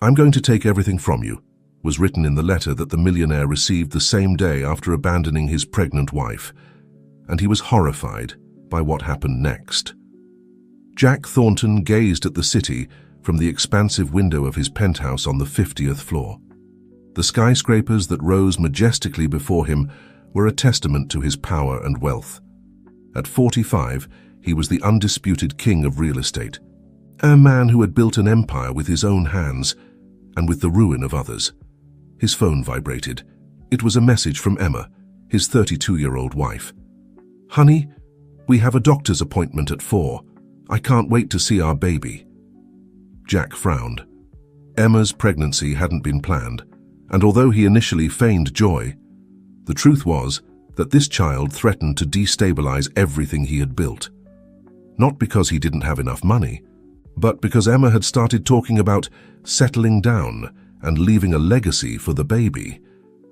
"I'm going to take everything from you," was written in the letter that the millionaire received the same day after abandoning his pregnant wife, and he was horrified by what happened next. Jack Thornton gazed at the city from the expansive window of his penthouse on the 50th floor. The skyscrapers that rose majestically before him were a testament to his power and wealth. At 45, he was the undisputed king of real estate, a man who had built an empire with his own hands and with the ruin of others. His phone vibrated. It was a message from Emma, his 32-year-old wife. "Honey, we have a doctor's appointment at 4. I can't wait to see our baby." Jack frowned. Emma's pregnancy hadn't been planned, and although he initially feigned joy, the truth was that this child threatened to destabilize everything he had built. Not because he didn't have enough money, but because Emma had started talking about settling down and leaving a legacy for the baby.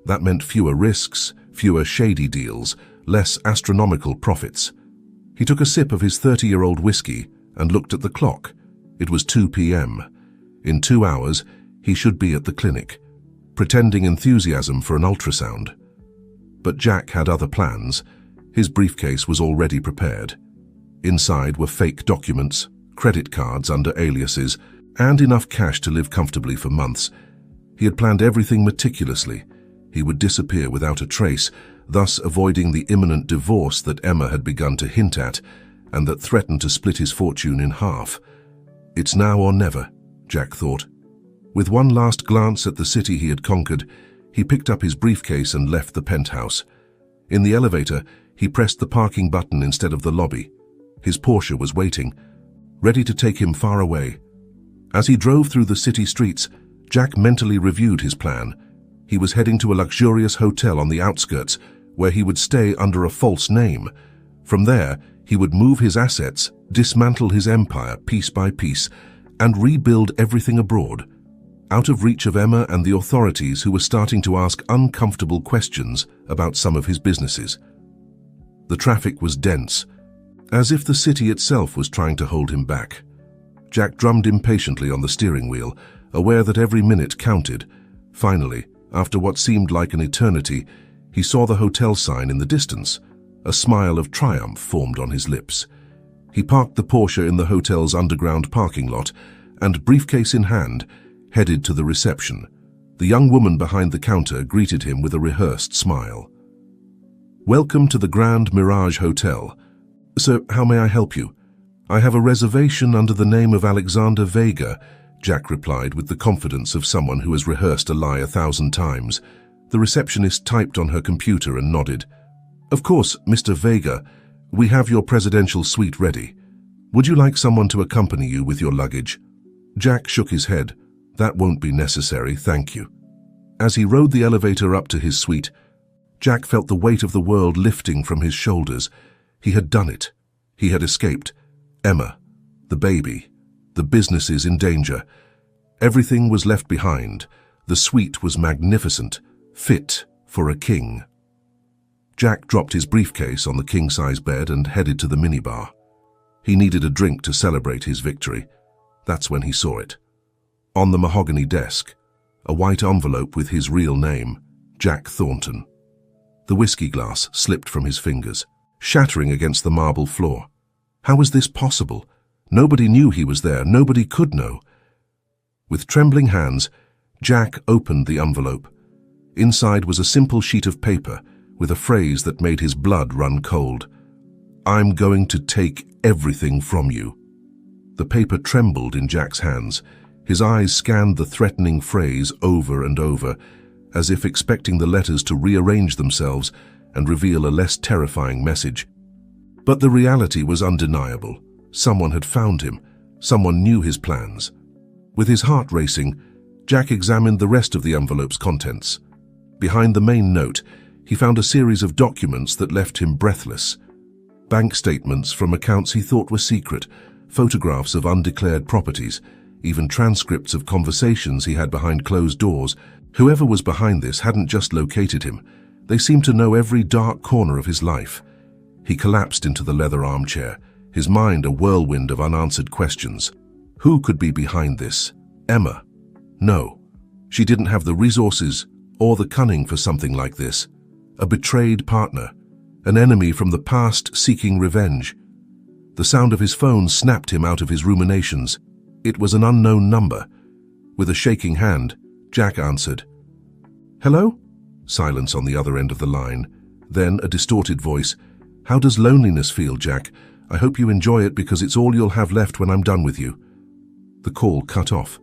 That meant fewer risks, fewer shady deals, less astronomical profits. He took a sip of his 30-year-old whiskey and looked at the clock. It was 2 p.m. In 2 hours, he should be at the clinic, pretending enthusiasm for an ultrasound. But Jack had other plans. His briefcase was already prepared. Inside were fake documents, credit cards under aliases, and enough cash to live comfortably for months. He had planned everything meticulously. He would disappear without a trace, thus avoiding the imminent divorce that Emma had begun to hint at and that threatened to split his fortune in half. It's now or never, Jack thought. With one last glance at the city he had conquered, he picked up his briefcase and left the penthouse. In the elevator, he pressed the parking button instead of the lobby. His Porsche was waiting, ready to take him far away. As he drove through the city streets, Jack mentally reviewed his plan. He was heading to a luxurious hotel on the outskirts, where he would stay under a false name. From there, he would move his assets, dismantle his empire piece by piece, and rebuild everything abroad, out of reach of Emma and the authorities who were starting to ask uncomfortable questions about some of his businesses. The traffic was dense, as if the city itself was trying to hold him back. Jack drummed impatiently on the steering wheel, aware that every minute counted. Finally, after what seemed like an eternity, he saw the hotel sign in the distance. A smile of triumph formed on his lips. He parked the Porsche in the hotel's underground parking lot and, briefcase in hand, headed to the reception. The young woman behind the counter greeted him with a rehearsed smile. "Welcome to the Grand Mirage Hotel. Sir, how may I help you?" "I have a reservation under the name of Alexander Vega," Jack replied with the confidence of someone who has rehearsed a lie 1,000 times. The receptionist typed on her computer and nodded. "Of course, Mr. Vega, we have your presidential suite ready. Would you like someone to accompany you with your luggage?" Jack shook his head. "That won't be necessary, thank you." As he rode the elevator up to his suite, Jack felt the weight of the world lifting from his shoulders. He had done it. He had escaped. Emma, the baby, the businesses in danger. Everything was left behind. The suite was magnificent, fit for a king. Jack dropped his briefcase on the king-size bed and headed to the minibar. He needed a drink to celebrate his victory. That's when he saw it. On the mahogany desk, a white envelope with his real name, Jack Thornton. The whiskey glass slipped from his fingers, shattering against the marble floor. How was this possible? Nobody knew he was there. Nobody could know. With trembling hands, Jack opened the envelope. Inside was a simple sheet of paper with a phrase that made his blood run cold. "I'm going to take everything from you." The paper trembled in Jack's hands. His eyes scanned the threatening phrase over and over, as if expecting the letters to rearrange themselves and reveal a less terrifying message. But the reality was undeniable. Someone had found him. Someone knew his plans. With his heart racing, Jack examined the rest of the envelope's contents. Behind the main note, he found a series of documents that left him breathless. Bank statements from accounts he thought were secret, photographs of undeclared properties, even transcripts of conversations he had behind closed doors. Whoever was behind this hadn't just located him. They seemed to know every dark corner of his life. He collapsed into the leather armchair, his mind a whirlwind of unanswered questions. Who could be behind this? Emma? No, she didn't have the resources or the cunning for something like this. A betrayed partner, an enemy from the past seeking revenge. The sound of his phone snapped him out of his ruminations. It was an unknown number. With a shaking hand, Jack answered. "Hello?" Silence on the other end of the line. Then a distorted voice. "How does loneliness feel, Jack? I hope you enjoy it because it's all you'll have left when I'm done with you." The call cut off.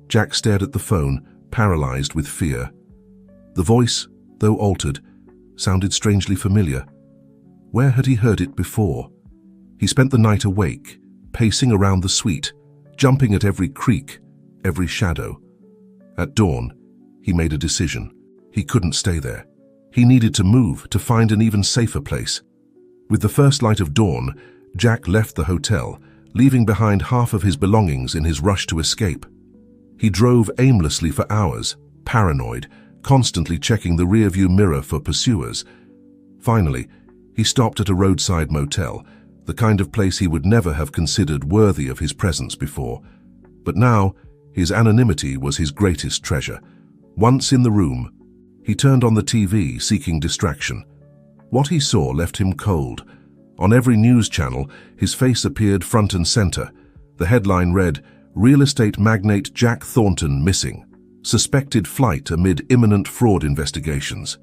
Jack stared at the phone, paralyzed with fear. The voice, though altered, sounded strangely familiar. Where had he heard it before? He spent the night awake, pacing around the suite, jumping at every creak, every shadow. At dawn, he made a decision. He couldn't stay there. He needed to move, to find an even safer place. With the first light of dawn, Jack left the hotel, leaving behind half of his belongings in his rush to escape. He drove aimlessly for hours, paranoid, constantly checking the rearview mirror for pursuers. Finally, he stopped at a roadside motel, the kind of place he would never have considered worthy of his presence before. But now, his anonymity was his greatest treasure. Once in the room, he turned on the TV, seeking distraction. What he saw left him cold. On every news channel, his face appeared front and center. The headline read, "Real estate magnate Jack Thornton missing. Suspected flight amid imminent fraud investigations."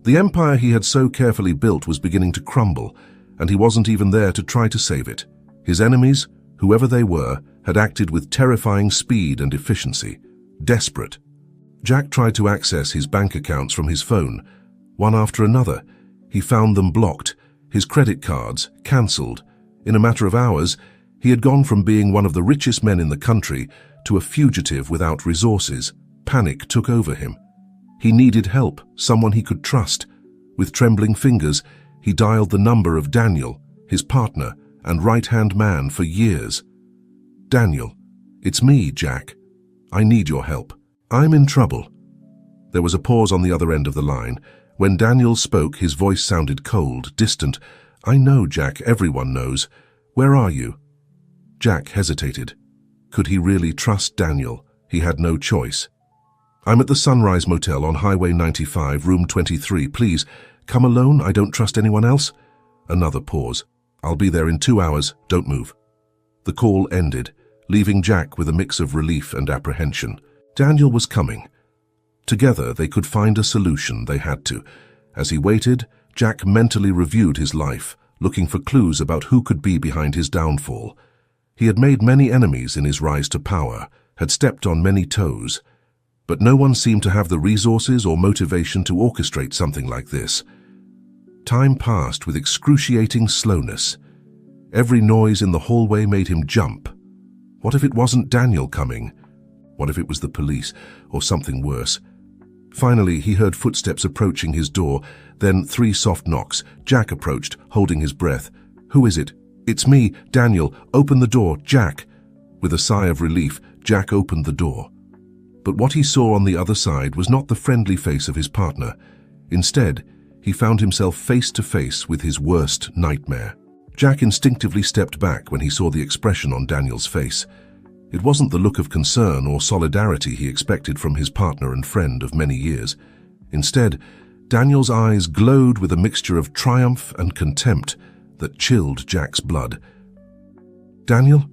The empire he had so carefully built was beginning to crumble, and he wasn't even there to try to save it. His enemies, whoever they were, had acted with terrifying speed and efficiency. Desperate. Jack tried to access his bank accounts from his phone. One after another, he found them blocked, his credit cards cancelled. In a matter of hours, he had gone from being one of the richest men in the country to a fugitive without resources. Panic took over him. He needed help, someone he could trust. With trembling fingers, he dialed the number of Daniel, his partner and right-hand man for years. "Daniel, it's me, Jack. I need your help. I'm in trouble." There was a pause on the other end of the line. When Daniel spoke, his voice sounded cold, distant. "I know, Jack, everyone knows. Where are you?" Jack hesitated. Could he really trust Daniel? He had no choice. "I'm at the Sunrise Motel on Highway 95, room 23. Please, come alone. I don't trust anyone else." Another pause. "I'll be there in 2 hours. Don't move." The call ended, leaving Jack with a mix of relief and apprehension. Daniel was coming. Together they could find a solution. They had to. As he waited, Jack mentally reviewed his life, looking for clues about who could be behind his downfall. He had made many enemies in his rise to power, had stepped on many toes, but no one seemed to have the resources or motivation to orchestrate something like this. Time passed with excruciating slowness. Every noise in the hallway made him jump. What if it wasn't Daniel coming? What if it was the police, or something worse? Finally, he heard footsteps approaching his door, then 3 soft knocks. Jack approached, holding his breath. "Who is it?" "It's me, Daniel. Open the door, Jack." With a sigh of relief, Jack opened the door. But what he saw on the other side was not the friendly face of his partner. Instead, he found himself face to face with his worst nightmare. Jack instinctively stepped back when he saw the expression on Daniel's face. It wasn't the look of concern or solidarity he expected from his partner and friend of many years. Instead, Daniel's eyes glowed with a mixture of triumph and contempt that chilled Jack's blood. "Daniel?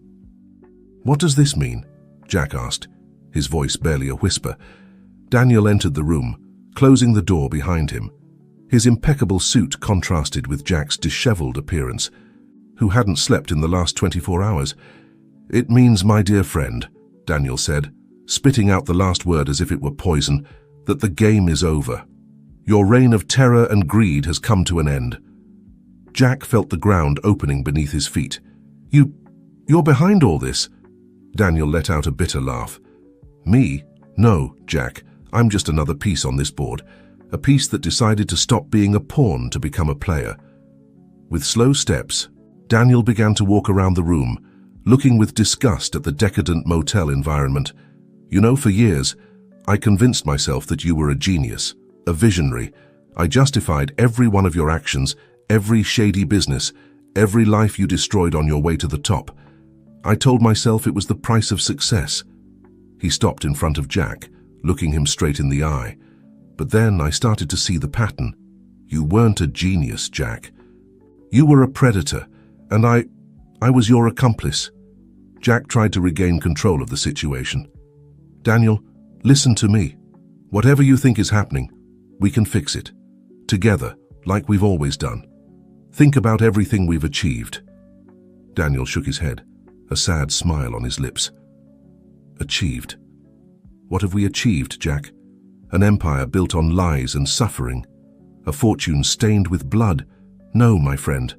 What does this mean?" Jack asked, his voice barely a whisper. Daniel entered the room, closing the door behind him. His impeccable suit contrasted with Jack's disheveled appearance. Who hadn't slept in the last 24 hours? "It means, my dear friend," Daniel said, spitting out the last word as if it were poison, "that the game is over. Your reign of terror and greed has come to an end." Jack felt the ground opening beneath his feet. You're behind all this?" Daniel let out a bitter laugh. "Me? No, Jack. I'm just another piece on this board. A piece that decided to stop being a pawn to become a player." With slow steps, Daniel began to walk around the room, looking with disgust at the decadent motel environment. "You know, for years, I convinced myself that you were a genius, a visionary. I justified every one of your actions, every shady business, every life you destroyed on your way to the top. I told myself it was the price of success. He stopped in front of Jack, looking him straight in the eye. But then I started to see the pattern. You weren't a genius, Jack. You were a predator, and I was your accomplice. Jack tried to regain control of the situation. Daniel, listen to me. Whatever you think is happening, we can fix it. Together, like we've always done. Think about everything we've achieved. Daniel shook his head, a sad smile on his lips. Achieved? What have we achieved, Jack? An empire built on lies and suffering. A fortune stained with blood. No, my friend,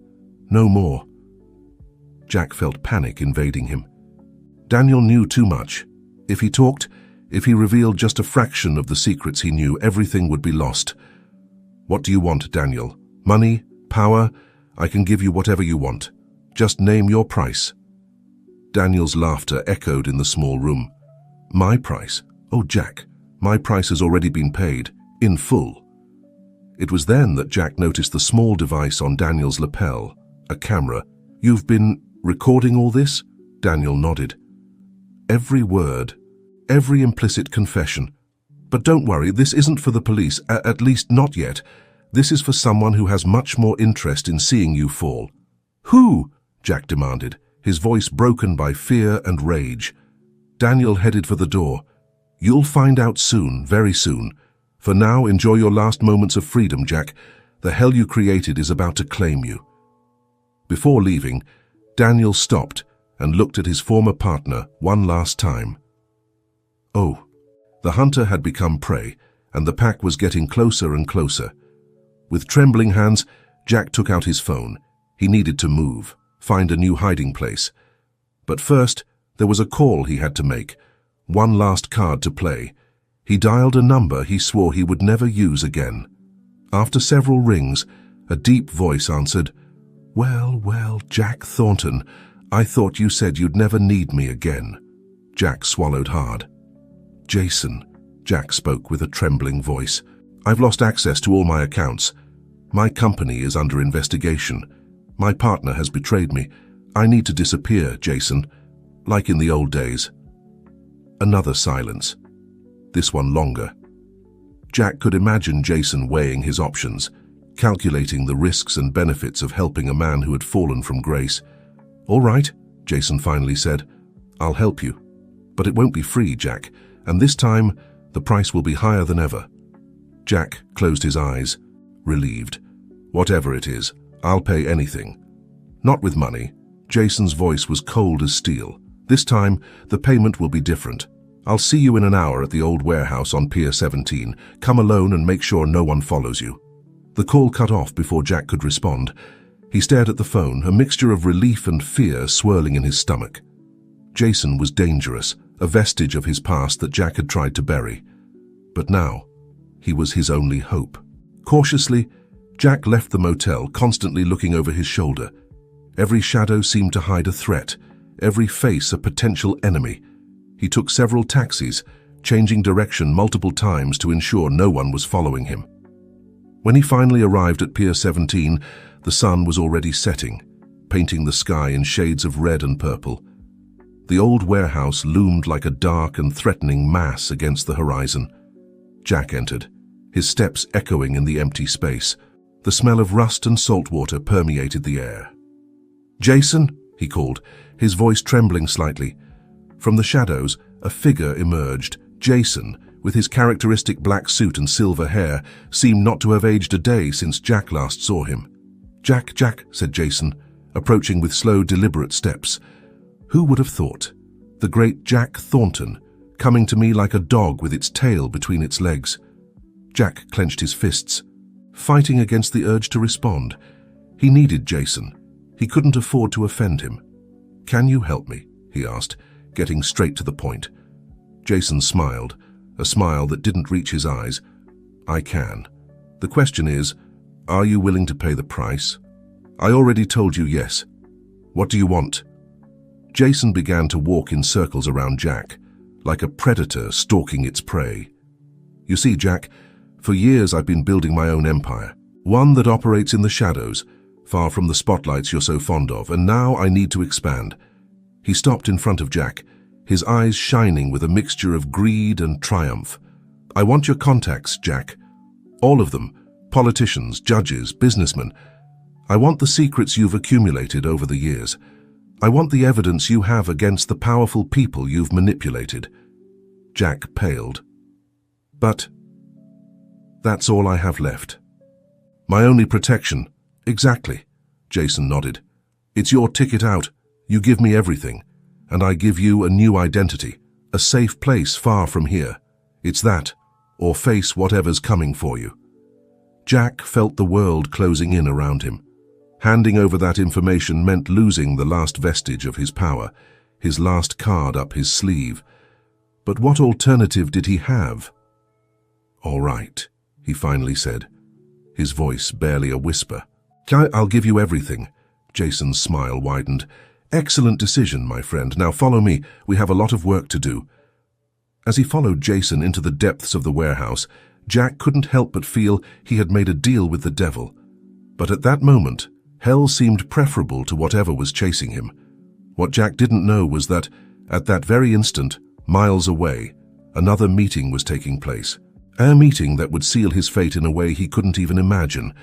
no more. Jack felt panic invading him. Daniel knew too much. If he talked, if he revealed just a fraction of the secrets he knew, everything would be lost. What do you want, Daniel? Money? Power? I can give you whatever you want. Just name your price. Daniel's laughter echoed in the small room. My price? Oh, Jack, my price has already been paid, in full. It was then that Jack noticed the small device on Daniel's lapel, a camera. You've been recording all this? Daniel nodded. Every word, every implicit confession. But don't worry, this isn't for the police, at least not yet. This is for someone who has much more interest in seeing you fall. Who? Jack demanded, his voice broken by fear and rage. Daniel headed for the door. You'll find out soon, very soon. For now, enjoy your last moments of freedom, Jack. The hell you created is about to claim you. Before leaving, Daniel stopped and looked at his former partner one last time. Oh, the hunter had become prey, and the pack was getting closer and closer. With trembling hands, Jack took out his phone. He needed to move, find a new hiding place. But first, there was a call he had to make, one last card to play. He dialed a number he swore he would never use again. After several rings, a deep voice answered, Well, Jack Thornton, I thought you said you'd never need me again. Jack swallowed hard. Jason, Jack spoke with a trembling voice. I've lost access to all my accounts. My company is under investigation. My partner has betrayed me. I need to disappear, Jason, like in the old days. Another silence. This one longer. Jack could imagine Jason weighing his options, calculating the risks and benefits of helping a man who had fallen from grace. All right, Jason finally said. I'll help you. But it won't be free, Jack, and this time the price will be higher than ever. Jack closed his eyes, relieved. Whatever it is, I'll pay anything. Not with money. Jason's voice was cold as steel. This time, the payment will be different. I'll see you in an hour at the old warehouse on Pier 17. Come alone and make sure no one follows you. The call cut off before Jack could respond. He stared at the phone, a mixture of relief and fear swirling in his stomach. Jason was dangerous, a vestige of his past that Jack had tried to bury. But now, he was his only hope. Cautiously, Jack left the motel, constantly looking over his shoulder. Every shadow seemed to hide a threat, every face a potential enemy. He took several taxis, changing direction multiple times to ensure no one was following him. When he finally arrived at Pier 17, the sun was already setting, painting the sky in shades of red and purple. The old warehouse loomed like a dark and threatening mass against the horizon. Jack entered, his steps echoing in the empty space. The smell of rust and salt water permeated the air. Jason, he called, his voice trembling slightly. From the shadows, a figure emerged. Jason, with his characteristic black suit and silver hair, seemed not to have aged a day since Jack last saw him. Jack, said Jason, approaching with slow, deliberate steps. Who would have thought? The great Jack Thornton, coming to me like a dog with its tail between its legs. Jack clenched his fists, fighting against the urge to respond. He needed Jason. He couldn't afford to offend him. Can you help me? He asked, getting straight to the point. Jason smiled, a smile that didn't reach his eyes. I can. The question is, are you willing to pay the price? I already told you yes. What do you want? Jason began to walk in circles around Jack, like a predator stalking its prey. You see, Jack, for years I've been building my own empire, one that operates in the shadows, far from the spotlights you're so fond of, and now I need to expand. He stopped in front of Jack, his eyes shining with a mixture of greed and triumph. "I want your contacts, Jack. All of them. Politicians, judges, businessmen. I want the secrets you've accumulated over the years. I want the evidence you have against the powerful people you've manipulated." Jack paled. "But that's all I have left. My only protection." "Exactly," Jason nodded. "It's your ticket out. You give me everything, and I give you a new identity, a safe place far from here. It's that, or face whatever's coming for you." Jack felt the world closing in around him. Handing over that information meant losing the last vestige of his power, his last card up his sleeve. But what alternative did he have? "All right," he finally said, his voice barely a whisper. "I'll give you everything." Jason's smile widened. "Excellent decision, my friend. Now follow me. We have a lot of work to do." As he followed Jason into the depths of the warehouse, Jack couldn't help but feel he had made a deal with the devil. But at that moment, hell seemed preferable to whatever was chasing him. What Jack didn't know was that, at that very instant, miles away, another meeting was taking place. A meeting that would seal his fate in a way he couldn't even imagine.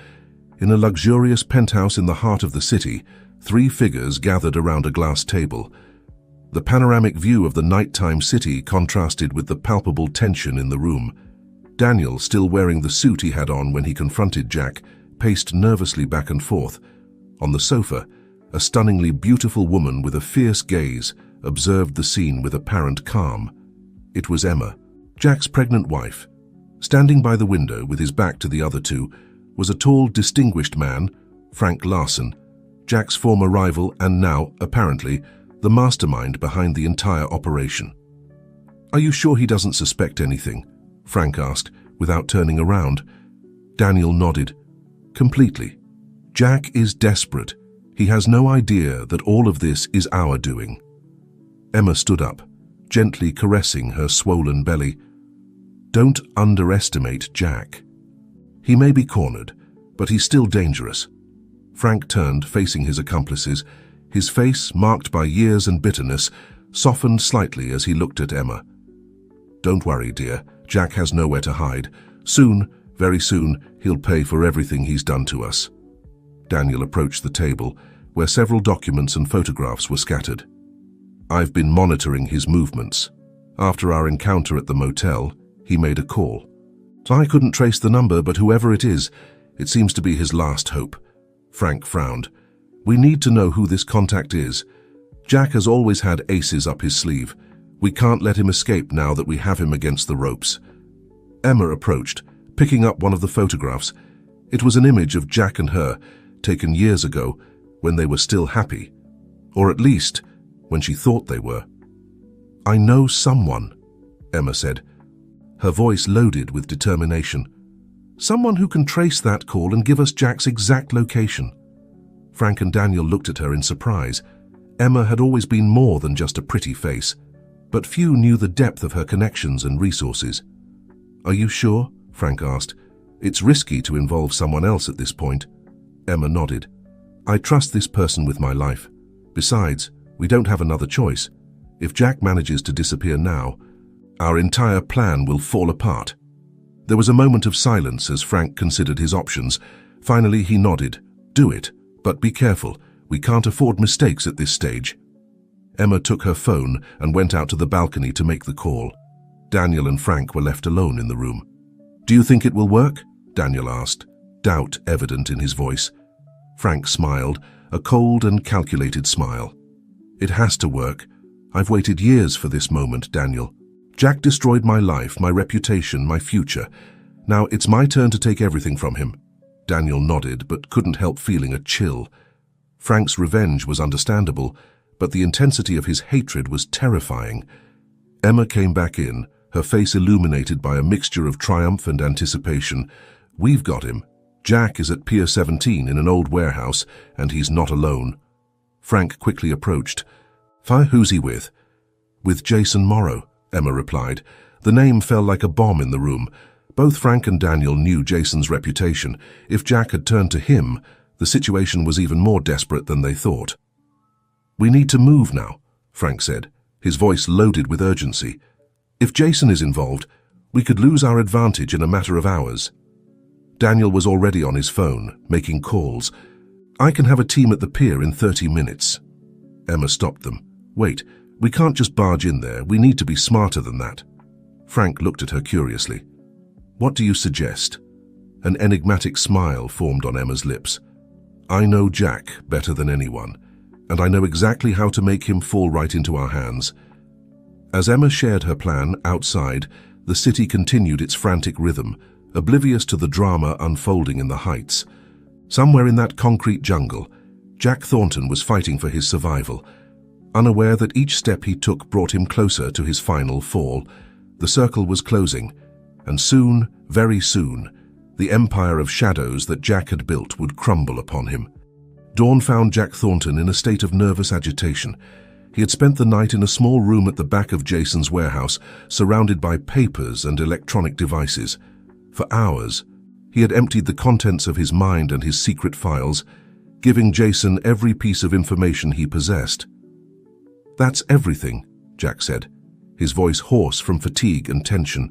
In a luxurious penthouse in the heart of the city, 3 figures gathered around a glass table. The panoramic view of the nighttime city contrasted with the palpable tension in the room. Daniel, still wearing the suit he had on when he confronted Jack, paced nervously back and forth. On the sofa, a stunningly beautiful woman with a fierce gaze observed the scene with apparent calm. It was Emma, Jack's pregnant wife. Standing by the window with his back to the other two was a tall, distinguished man, Frank Larson, Jack's former rival and now, apparently, the mastermind behind the entire operation. "Are you sure he doesn't suspect anything?" Frank asked, without turning around. Daniel nodded. "Completely. Jack is desperate. He has no idea that all of this is our doing." Emma stood up, gently caressing her swollen belly. "Don't underestimate Jack. He may be cornered, but he's still dangerous." Frank turned, facing his accomplices. His face, marked by years and bitterness, softened slightly as he looked at Emma. "Don't worry, dear. Jack has nowhere to hide. Soon, very soon, he'll pay for everything he's done to us." Daniel approached the table, where several documents and photographs were scattered. "I've been monitoring his movements. After our encounter at the motel, he made a call. I couldn't trace the number, but whoever it is, it seems to be his last hope." Frank frowned. "We need to know who this contact is. Jack has always had aces up his sleeve. We can't let him escape now that we have him against the ropes." Emma approached, picking up one of the photographs. It was an image of Jack and her, taken years ago, when they were still happy. Or at least, when she thought they were. "I know someone," Emma said, her voice loaded with determination. "Someone who can trace that call and give us Jack's exact location." Frank and Daniel looked at her in surprise. Emma had always been more than just a pretty face, but few knew the depth of her connections and resources. "Are you sure?" Frank asked. "It's risky to involve someone else at this point." Emma nodded. "I trust this person with my life. Besides, we don't have another choice. If Jack manages to disappear now, our entire plan will fall apart." There was a moment of silence as Frank considered his options. Finally, he nodded. "Do it, but be careful. We can't afford mistakes at this stage." Emma took her phone and went out to the balcony to make the call. Daniel and Frank were left alone in the room. "Do you think it will work?" Daniel asked, doubt evident in his voice. Frank smiled, a cold and calculated smile. "It has to work. I've waited years for this moment, Daniel. Jack destroyed my life, my reputation, my future. Now it's my turn to take everything from him." Daniel nodded, but couldn't help feeling a chill. Frank's revenge was understandable, but the intensity of his hatred was terrifying. Emma came back in, her face illuminated by a mixture of triumph and anticipation. "We've got him. Jack is at Pier 17 in an old warehouse, and he's not alone." Frank quickly approached. "Who's he with?" "With Jason Morrow," Emma replied. The name fell like a bomb in the room. Both Frank and Daniel knew Jason's reputation. If Jack had turned to him, the situation was even more desperate than they thought. "We need to move now," Frank said, his voice loaded with urgency. "If Jason is involved, we could lose our advantage in a matter of hours." Daniel was already on his phone, making calls. "I can have a team at the pier in 30 minutes. Emma stopped them. "Wait, we can't just barge in there. We need to be smarter than that." Frank looked at her curiously. "What do you suggest?" An enigmatic smile formed on Emma's lips. "I know Jack better than anyone, and I know exactly how to make him fall right into our hands." As Emma shared her plan outside, the city continued its frantic rhythm, oblivious to the drama unfolding in the heights. Somewhere in that concrete jungle, Jack Thornton was fighting for his survival, unaware that each step he took brought him closer to his final fall. The circle was closing, and soon, very soon, the empire of shadows that Jack had built would crumble upon him. Dawn found Jack Thornton in a state of nervous agitation. He had spent the night in a small room at the back of Jason's warehouse, surrounded by papers and electronic devices. For hours, he had emptied the contents of his mind and his secret files, giving Jason every piece of information he possessed. "That's everything," Jack said, his voice hoarse from fatigue and tension.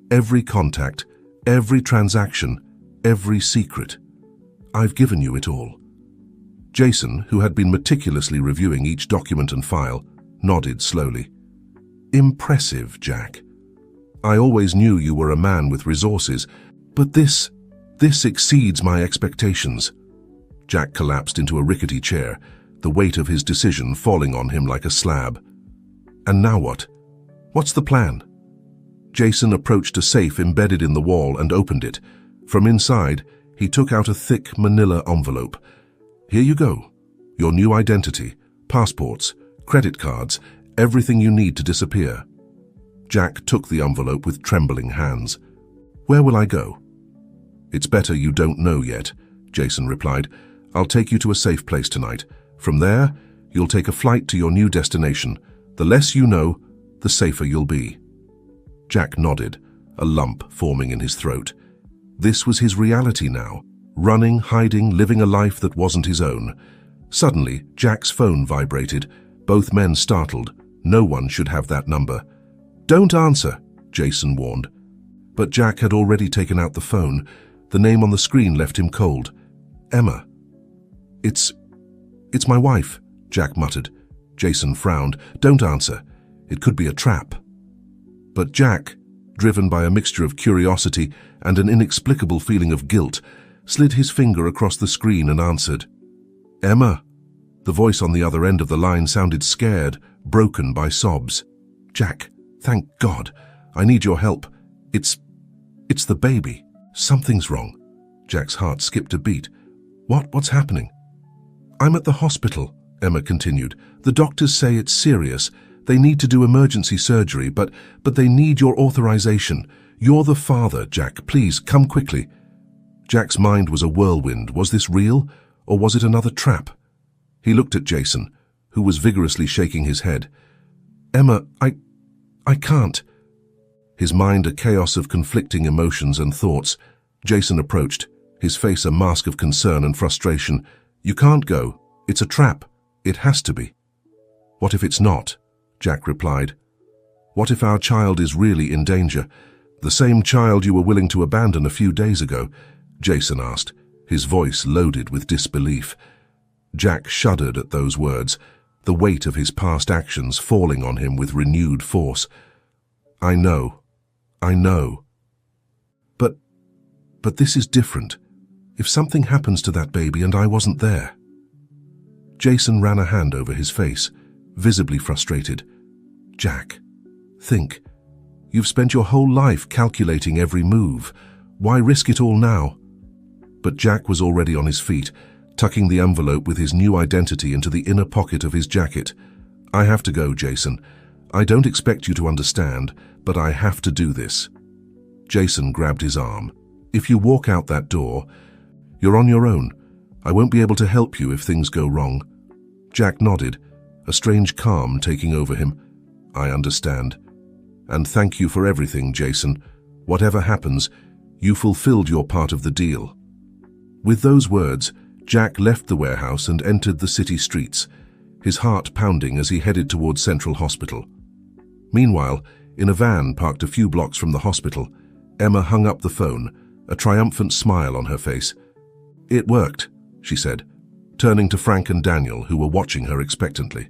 "Every contact, every transaction, every secret. I've given you it all." Jason, who had been meticulously reviewing each document and file, nodded slowly. "Impressive, Jack. I always knew you were a man with resources, but this exceeds my expectations." Jack collapsed into a rickety chair, the weight of his decision falling on him like a slab. "And now what? What's the plan?" Jason approached a safe embedded in the wall and opened it. From inside, he took out a thick manila envelope. "Here you go. Your new identity, passports, credit cards, everything you need to disappear." Jack took the envelope with trembling hands. "Where will I go?" "It's better you don't know yet," Jason replied. "I'll take you to a safe place tonight. From there, you'll take a flight to your new destination. The less you know, the safer you'll be." Jack nodded, a lump forming in his throat. This was his reality now. Running, hiding, living a life that wasn't his own. Suddenly, Jack's phone vibrated. Both men startled. No one should have that number. "Don't answer," Jason warned. But Jack had already taken out the phone. The name on the screen left him cold. "Emma." It's my wife," Jack muttered. Jason frowned. "Don't answer. It could be a trap." But Jack, driven by a mixture of curiosity and an inexplicable feeling of guilt, slid his finger across the screen and answered. "Emma." The voice on the other end of the line sounded scared, broken by sobs. "Jack, thank God. I need your help. It's the baby. Something's wrong." Jack's heart skipped a beat. What's happening?" "I'm at the hospital," Emma continued. "The doctors say it's serious. They need to do emergency surgery, but they need your authorization. You're the father, Jack. Please, come quickly." Jack's mind was a whirlwind. Was this real, or was it another trap? He looked at Jason, who was vigorously shaking his head. "Emma, I can't." His mind a chaos of conflicting emotions and thoughts. Jason approached, his face a mask of concern and frustration. "You can't go. It's a trap. It has to be." "What if it's not?" Jack replied. "What if our child is really in danger? The same child you were willing to abandon a few days ago?" Jason asked, his voice loaded with disbelief. Jack shuddered at those words, the weight of his past actions falling on him with renewed force. I know. But this is different. If something happens to that baby and I wasn't there." Jason ran a hand over his face, visibly frustrated. "Jack, think. You've spent your whole life calculating every move. Why risk it all now?" But Jack was already on his feet, tucking the envelope with his new identity into the inner pocket of his jacket. "I have to go, Jason. I don't expect you to understand, but I have to do this." Jason grabbed his arm. "If you walk out that door, you're on your own. I won't be able to help you if things go wrong." Jack nodded, a strange calm taking over him. "I understand. And thank you for everything, Jason. Whatever happens, you fulfilled your part of the deal." With those words, Jack left the warehouse and entered the city streets, his heart pounding as he headed towards Central Hospital. Meanwhile, in a van parked a few blocks from the hospital, Emma hung up the phone, a triumphant smile on her face. "It worked," she said, turning to Frank and Daniel, who were watching her expectantly.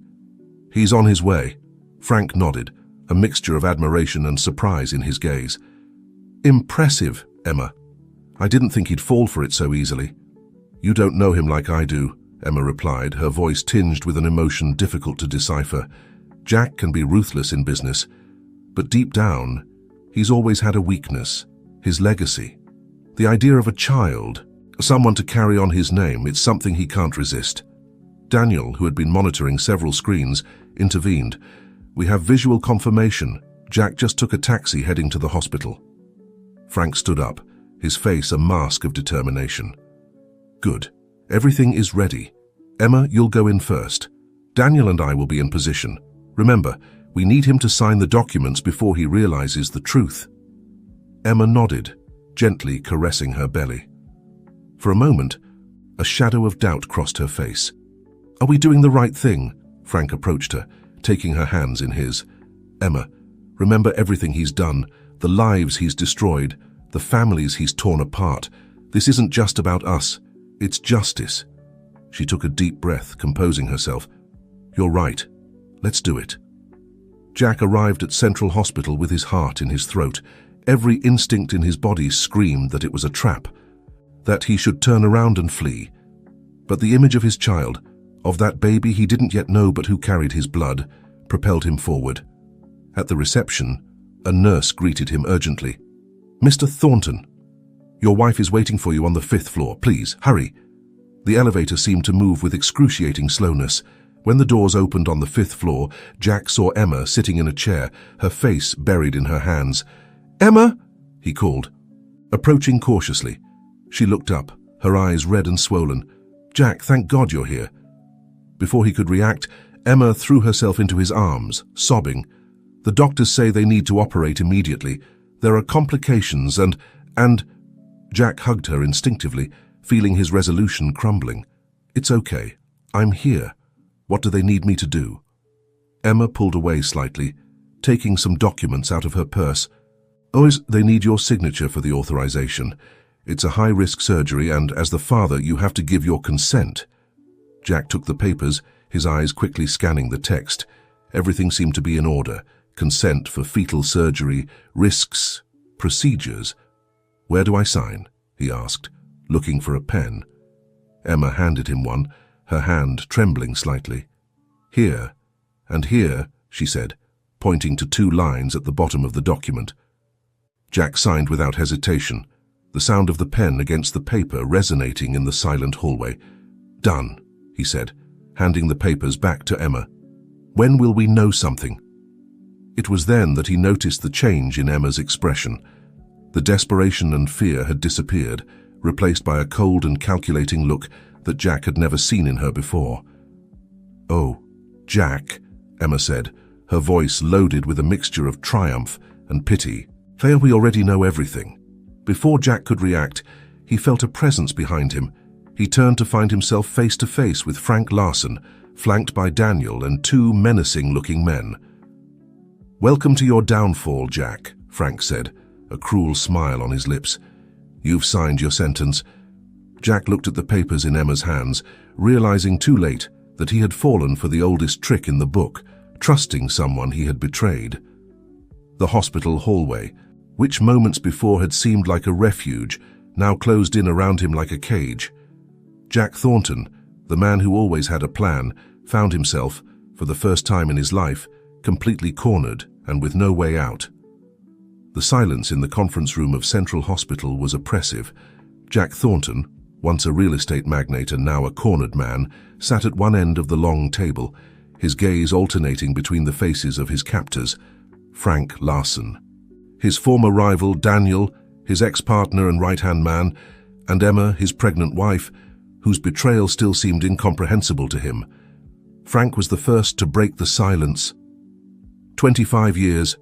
"He's on his way." Frank nodded, a mixture of admiration and surprise in his gaze. "Impressive, Emma. I didn't think he'd fall for it so easily." "You don't know him like I do," Emma replied, her voice tinged with an emotion difficult to decipher. "Jack can be ruthless in business, but deep down, he's always had a weakness, his legacy. The idea of a child, someone to carry on his name, it's something he can't resist." Daniel, who had been monitoring several screens, intervened. "We have visual confirmation. Jack just took a taxi heading to the hospital." Frank stood up, his face a mask of determination. "Good. Everything is ready. Emma, you'll go in first. Daniel and I will be in position. Remember, we need him to sign the documents before he realizes the truth." Emma nodded, gently caressing her belly. For a moment, a shadow of doubt crossed her face. "Are we doing the right thing?" Frank approached her, taking her hands in his. "Emma, remember everything he's done, the lives he's destroyed, the families he's torn apart. This isn't just about us, it's justice." She took a deep breath, composing herself. "You're right. Let's do it." Jack arrived at Central Hospital with his heart in his throat. Every instinct in his body screamed that it was a trap, that he should turn around and flee. But the image of his child, of that baby he didn't yet know but who carried his blood, propelled him forward. At the reception, a nurse greeted him urgently. "Mr. Thornton, your wife is waiting for you on the 5th floor. Please, hurry." The elevator seemed to move with excruciating slowness. When the doors opened on the 5th floor, Jack saw Emma sitting in a chair, her face buried in her hands. "Emma!" he called. Approaching cautiously, she looked up, her eyes red and swollen. "Jack, thank God you're here." Before he could react, Emma threw herself into his arms, sobbing. "The doctors say they need to operate immediately. There are complications and... Jack hugged her instinctively, feeling his resolution crumbling. "It's okay. I'm here. What do they need me to do?" Emma pulled away slightly, taking some documents out of her purse. "Oh, they need your signature for the authorization. It's a high-risk surgery, and as the father, you have to give your consent." Jack took the papers, his eyes quickly scanning the text. Everything seemed to be in order. Consent for fetal surgery, risks, procedures. "Where do I sign?" he asked, looking for a pen. Emma handed him one, her hand trembling slightly. "Here, and here," she said, pointing to 2 lines at the bottom of the document. Jack signed without hesitation, the sound of the pen against the paper resonating in the silent hallway. "Done," he said, handing the papers back to Emma. "When will we know something?" It was then that he noticed the change in Emma's expression. The desperation and fear had disappeared, replaced by a cold and calculating look that Jack had never seen in her before. "Oh, Jack," Emma said, her voice loaded with a mixture of triumph and pity. "Fair, we already know everything." Before Jack could react, he felt a presence behind him. He turned to find himself face to face with Frank Larson, flanked by Daniel and 2 menacing-looking men. "Welcome to your downfall, Jack," Frank said, a cruel smile on his lips. "You've signed your sentence." Jack looked at the papers in Emma's hands, realizing too late that he had fallen for the oldest trick in the book, trusting someone he had betrayed. The hospital hallway, which moments before had seemed like a refuge, now closed in around him like a cage. Jack Thornton, the man who always had a plan, found himself, for the first time in his life, completely cornered and with no way out. The silence in the conference room of Central Hospital was oppressive. Jack Thornton, once a real estate magnate and now a cornered man, sat at one end of the long table, his gaze alternating between the faces of his captors, Frank Larson, his former rival Daniel, his ex-partner and right-hand man, and Emma, his pregnant wife, whose betrayal still seemed incomprehensible to him. Frank was the first to break the silence. 25 years,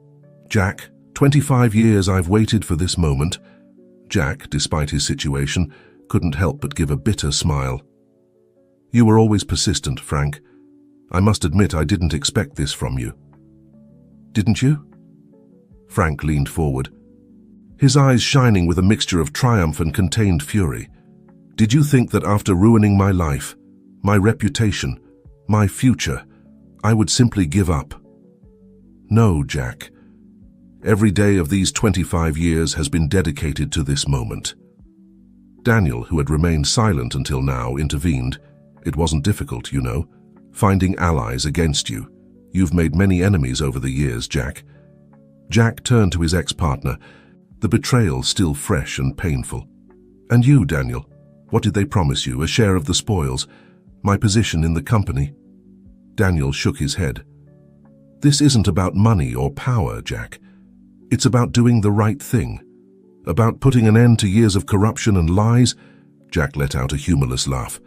Jack, 25 years I've waited for this moment." Jack, despite his situation, couldn't help but give a bitter smile. "You were always persistent, Frank. I must admit I didn't expect this from you." didn't you?" Frank leaned forward, his eyes shining with a mixture of triumph and contained fury. "Did you think that after ruining my life, my reputation, my future, I would simply give up? No, Jack. Every day of these 25 years has been dedicated to this moment." Daniel, who had remained silent until now, intervened. "It wasn't difficult, you know, finding allies against you. You've made many enemies over the years, Jack." Jack turned to his ex-partner, the betrayal still fresh and painful. "And you, Daniel, what did they promise you? A share of the spoils? My position in the company?" Daniel shook his head. "This isn't about money or power, Jack. It's about doing the right thing. About putting an end to years of corruption and lies." Jack let out a humorless laugh.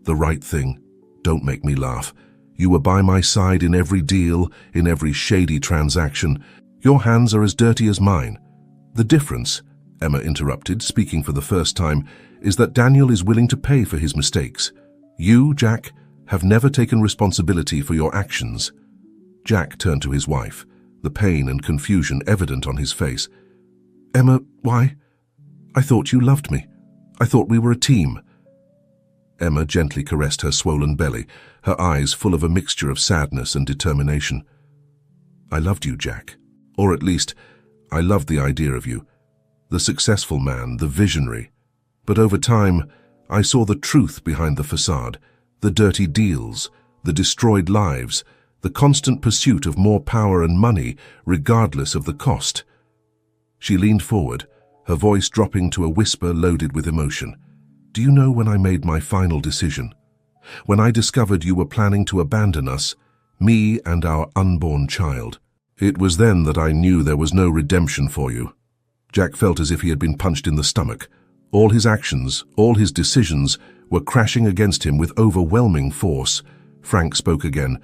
"The right thing? Don't make me laugh. You were by my side in every deal, in every shady transaction. Your hands are as dirty as mine. The difference," Emma interrupted, speaking for the first time, "is that Daniel is willing to pay for his mistakes. You, Jack, have never taken responsibility for your actions." Jack turned to his wife, the pain and confusion evident on his face. "Emma, why? I thought you loved me. I thought we were a team." Emma gently caressed her swollen belly, her eyes full of a mixture of sadness and determination. "I loved you, Jack. Or at least, I loved the idea of you. The successful man, the visionary. But over time, I saw the truth behind the facade, the dirty deals, the destroyed lives, the constant pursuit of more power and money, regardless of the cost." She leaned forward, her voice dropping to a whisper loaded with emotion. "Do you know when I made my final decision? When I discovered you were planning to abandon us, me and our unborn child. It was then that I knew there was no redemption for you." Jack felt as if he had been punched in the stomach. All his actions, all his decisions, were crashing against him with overwhelming force. Frank spoke again.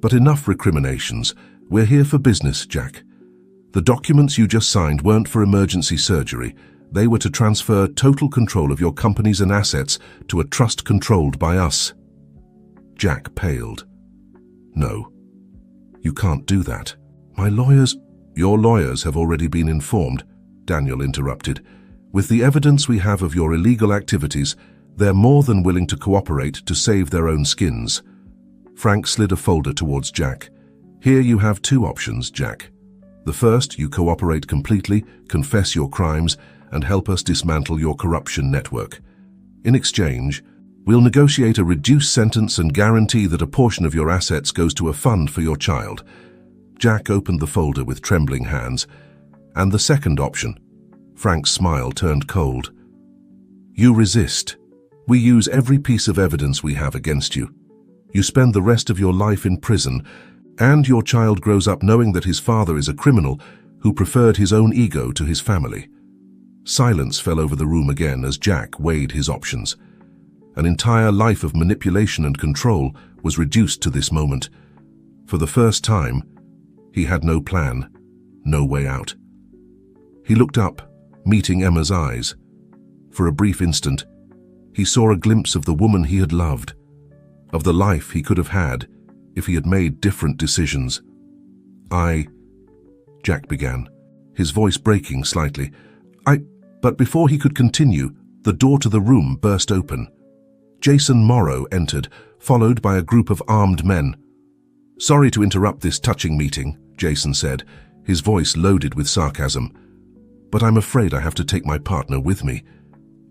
"But enough recriminations. We're here for business, Jack. The documents you just signed weren't for emergency surgery. They were to transfer total control of your companies and assets to a trust controlled by us." Jack paled. "No, you can't do that. My lawyers—" "Your lawyers have already been informed," Daniel interrupted. "With the evidence we have of your illegal activities, they're more than willing to cooperate to save their own skins." Frank slid a folder towards Jack. "Here you have two options, Jack. The first, you cooperate completely, confess your crimes, and help us dismantle your corruption network. In exchange, we'll negotiate a reduced sentence and guarantee that a portion of your assets goes to a fund for your child." Jack opened the folder with trembling hands. "And the second option?" Frank's smile turned cold. "You resist. We use every piece of evidence we have against you. You spend the rest of your life in prison, and your child grows up knowing that his father is a criminal who preferred his own ego to his family." Silence fell over the room again as Jack weighed his options. An entire life of manipulation and control was reduced to this moment. For the first time, he had no plan, no way out. He looked up, meeting Emma's eyes. For a brief instant, he saw a glimpse of the woman he had loved, of the life he could have had if he had made different decisions. Jack began, his voice breaking slightly. But before he could continue, the door to the room burst open. Jason Morrow entered, followed by a group of armed men. "Sorry to interrupt this touching meeting," Jason said, his voice loaded with sarcasm. "But I'm afraid I have to take my partner with me."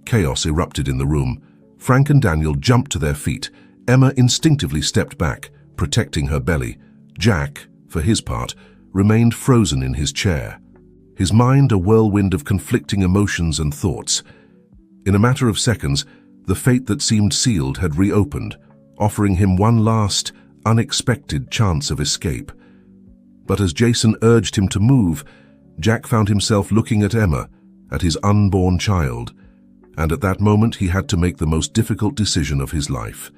Chaos erupted in the room. Frank and Daniel jumped to their feet. Emma instinctively stepped back, protecting her belly. Jack, for his part, remained frozen in his chair, his mind a whirlwind of conflicting emotions and thoughts. In a matter of seconds, the fate that seemed sealed had reopened, offering him one last, unexpected chance of escape. But as Jason urged him to move, Jack found himself looking at Emma, at his unborn child, and at that moment he had to make the most difficult decision of his life.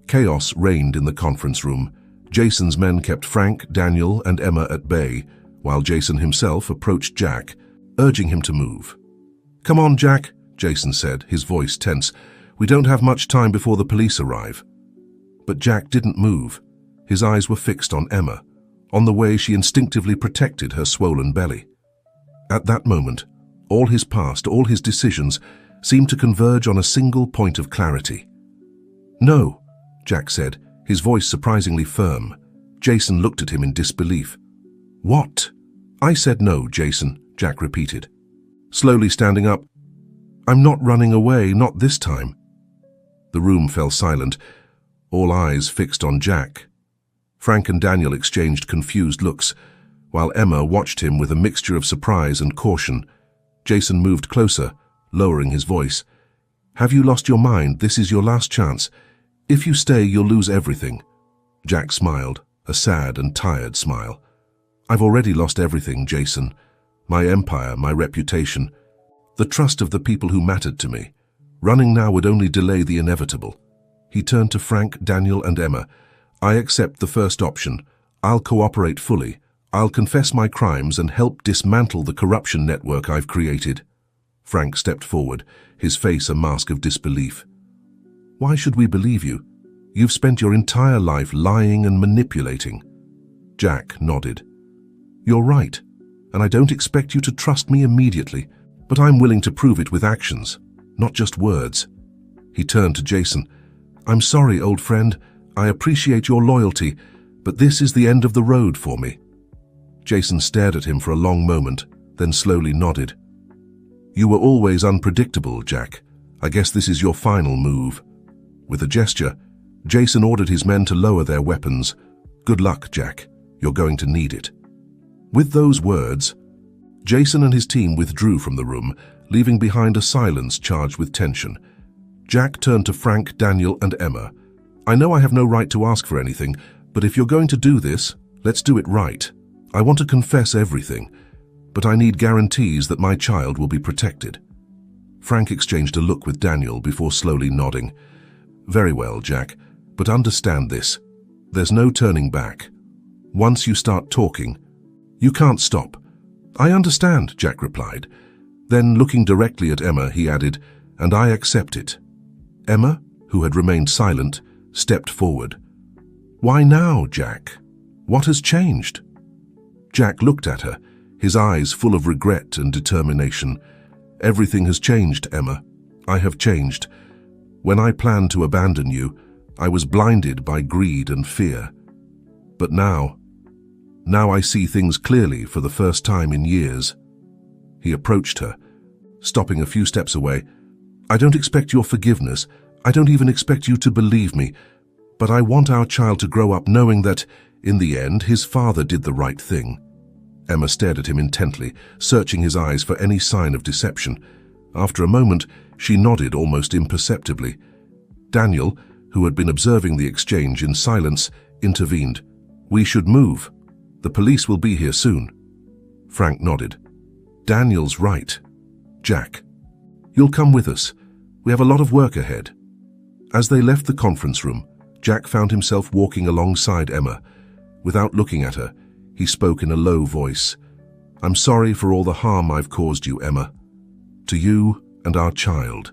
Chaos reigned in the conference room. Jason's men kept Frank, Daniel, and Emma at bay, while Jason himself approached Jack, urging him to move. "Come on, Jack," Jason said, his voice tense. "We don't have much time before the police arrive." But Jack didn't move. His eyes were fixed on Emma, On the way, she instinctively protected her swollen belly. At that moment, all his past, all his decisions, seemed to converge on a single point of clarity. "No," Jack said, his voice surprisingly firm. Jason looked at him in disbelief. "What?" "I said no, Jason," Jack repeated, slowly standing up. "I'm not running away, not this time." The room fell silent, all eyes fixed on Jack. Frank and Daniel exchanged confused looks, while Emma watched him with a mixture of surprise and caution. Jason moved closer, lowering his voice. "Have you lost your mind? This is your last chance. If you stay, you'll lose everything." Jack smiled, a sad and tired smile. "I've already lost everything, Jason. My empire, my reputation, the trust of the people who mattered to me. Running now would only delay the inevitable." He turned to Frank, Daniel, and Emma. "I accept the first option. I'll cooperate fully. I'll confess my crimes and help dismantle the corruption network I've created." Frank stepped forward, his face a mask of disbelief. "Why should we believe you? You've spent your entire life lying and manipulating." Jack nodded. "You're right, and I don't expect you to trust me immediately, but I'm willing to prove it with actions, not just words." He turned to Jason. "I'm sorry, old friend. I appreciate your loyalty, but this is the end of the road for me." Jason stared at him for a long moment, then slowly nodded. "You were always unpredictable, Jack. I guess this is your final move." With a gesture, Jason ordered his men to lower their weapons. "Good luck, Jack. You're going to need it." With those words, Jason and his team withdrew from the room, leaving behind a silence charged with tension. Jack turned to Frank, Daniel, and Emma. "I know I have no right to ask for anything, but if you're going to do this, let's do it right. I want to confess everything, but I need guarantees that my child will be protected." Frank exchanged a look with Daniel before slowly nodding. "Very well, Jack, but understand this. There's no turning back. Once you start talking, you can't stop." "I understand," Jack replied. Then, looking directly at Emma, he added, "And I accept it." Emma, who had remained silent, stepped forward. "Why now, Jack? What has changed?" Jack looked at her, his eyes full of regret and determination. "Everything has changed, Emma. I have changed. When I planned to abandon you, I was blinded by greed and fear. But now I see things clearly for the first time in years." He approached her, stopping a few steps away. "I don't expect your forgiveness. I don't even expect you to believe me. But I want our child to grow up knowing that, in the end, his father did the right thing." Emma stared at him intently, searching his eyes for any sign of deception. After a moment, she nodded almost imperceptibly. Daniel, who had been observing the exchange in silence, intervened. "We should move. The police will be here soon." Frank nodded. "Daniel's right. Jack, you'll come with us. We have a lot of work ahead." As they left the conference room, Jack found himself walking alongside Emma. Without looking at her, he spoke in a low voice. "I'm sorry for all the harm I've caused you, Emma. To you and our child."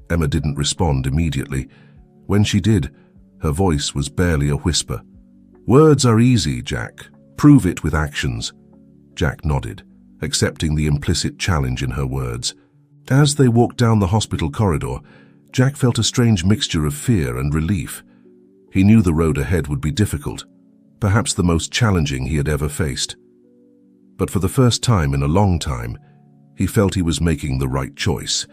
Emma didn't respond immediately. When she did, her voice was barely a whisper. "Words are easy, Jack. Prove it with actions." Jack nodded, accepting the implicit challenge in her words. As they walked down the hospital corridor, Jack felt a strange mixture of fear and relief. He knew the road ahead would be difficult, perhaps the most challenging he had ever faced. But for the first time in a long time, he felt he was making the right choice.